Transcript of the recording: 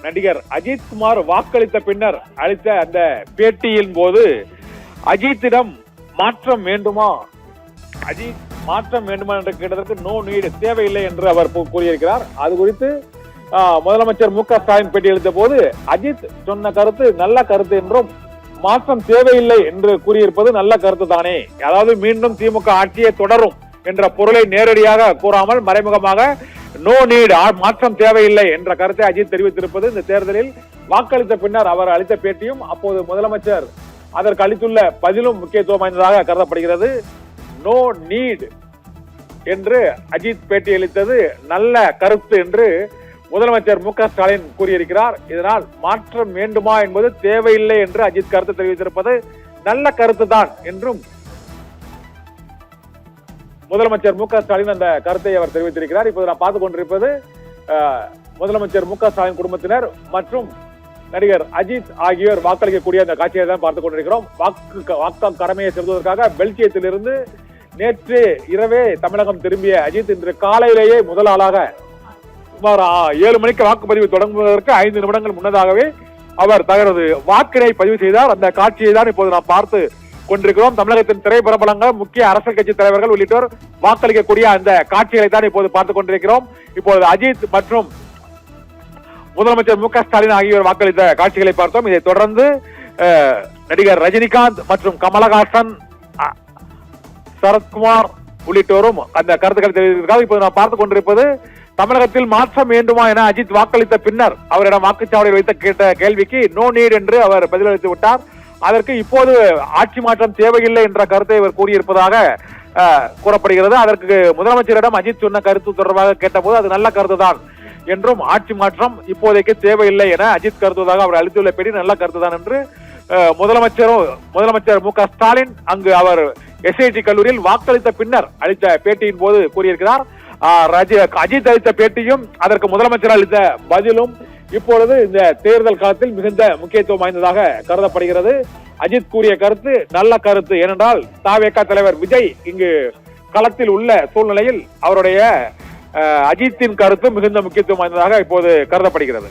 நடிகர் அஜித்குமார் வாக்களித்த பின்னர் அளித்த அந்த பேட்டியின் போது அஜித்திடம் மாற்றம் வேண்டுமா, அஜித் மாற்றம் வேண்டுமா என்று கேட்டதற்கு நோ நீடு, தேவையில்லை என்று அவர் கூறியிருக்கிறார். அது குறித்து முதலமைச்சர் மு க ஸ்டாலின் பேட்டி அளித்த போது அஜித் சொன்ன கருத்து நல்ல கருத்து என்றும் மாற்றம் தேவையில்லை என்று கூறியிருப்பது நல்ல கருத்து தானே, அதாவது மீண்டும் திமுக ஆட்சியை தொடரும் என்ற பொருளை நேரடியாக கூறாமல் மறைமுகமாக நோ நீட், மாற்றம் தேவையில்லை என்ற கருத்தை அஜித் தெரிவித்திருப்பது இந்த தேர்தலில் வாக்களித்த பின்னர் அவர் அளித்த பேட்டியும் அப்போது முதலமைச்சர் அதற்கு அளித்துள்ள பதிலும் முக்கியத்துவம் வாய்ந்ததாக கருதப்படுகிறது. நோ நீட் என்று அஜித் பேட்டி அளித்தது நல்ல கருத்து என்று முதலமைச்சர் மு க ஸ்டாலின் கூறியிருக்கிறார். இதனால் மாற்றம் வேண்டுமா என்பது தேவையில்லை என்று அஜித் கருத்து தெரிவித்திருப்பது நல்ல கருத்து தான் என்றும் முதலமைச்சர் மு க ஸ்டாலின் அந்த கருத்தை அவர் தெரிவித்திருக்கிறார். இப்போது நான் பார்த்துக் கொண்டிருப்பது முதலமைச்சர் மு க ஸ்டாலின் குடும்பத்தினர் மற்றும் நடிகர் அஜித் ஆகியோர் வாக்களிக்கக்கூடிய அந்த காட்சியை தான் பார்த்துக் கொண்டிருக்கிறோம். வாக்கு கடமையை செலுத்துவதற்காக பெல்ஜியத்திலிருந்து நேற்று இரவே தமிழகம் திரும்பிய அஜித் இன்று காலையிலேயே முதல் ஆளாக சுமார் 7 மணிக்கு வாக்குப்பதிவு தொடங்குவதற்கு 5 நிமிடங்கள் முன்னதாகவே அவர் தனது வாக்கினை பதிவு செய்தார். அந்த காட்சியை தான் இப்போது நாம் பார்த்து கொண்டிருக்கிறோம். தமிழகத்தின் திரைப்படங்கள், முக்கிய அரசியல் கட்சி தலைவர்கள் உள்ளிட்டோர் வாக்களிக்கக்கூடிய அந்த காட்சிகளை தான் இப்போது பார்த்துக் கொண்டிருக்கிறோம். இப்போது அஜித் மற்றும் முதலமைச்சர் மு க ஸ்டாலின் ஆகியோர் வாக்களித்த காட்சிகளை பார்த்தோம். இதை தொடர்ந்து நடிகர் ரஜினிகாந்த் மற்றும் கமலஹாசன், சரத்குமார் உள்ளிட்டோரும் அந்த கருத்துக்களை தெரிவித்திருக்கிறார். இப்போது நாம் பார்த்துக் கொண்டிருப்பது தமிழகத்தில் மாற்றம் வேண்டுமா என அஜித் வாக்களித்த பின்னர் அவரிடம் வாக்குச்சாவடியில் வைத்த கேட்ட கேள்விக்கு நோ நீட் என்று அவர் பதிலளித்து விட்டார். அதற்கு இப்போது ஆட்சி மாற்றம் தேவையில்லை என்ற கருத்தை இவர் கூறியிருப்பதாக கூறப்படுகிறது. அதற்கு முதலமைச்சரிடம் அஜித் சொன்ன கருத்து தொடர்பாக கேட்டபோது அது நல்ல கருத்து தான் என்றும் ஆட்சி மாற்றம் இப்போதைக்கு தேவையில்லை என அஜித் கருத்துவதாக அவர் அளித்துள்ள பேட்டி நல்ல கருத்து தான் என்று முதலமைச்சர் மு க ஸ்டாலின் அங்கு அவர் எஸ்ஐடி கல்லூரியில் வாக்களித்த பின்னர் அளித்த பேட்டியின் போது கூறியிருக்கிறார். அஜித் அளித்த பேட்டியும் அதற்கு முதலமைச்சர் அளித்த பதிலும் இப்பொழுது இந்த தேர்தல் காலத்தில் மிகுந்த முக்கியத்துவம் வாய்ந்ததாக கருதப்படுகிறது. அஜித் கூறிய கருத்து நல்ல கருத்து. ஏனென்றால் தவேக தலைவர் விஜய் இங்கு களத்தில் உள்ள சூழ்நிலையில் அவருடைய அஜித்தின் கருத்து மிகுந்த முக்கியத்துவம் வாய்ந்ததாக இப்போது கருதப்படுகிறது.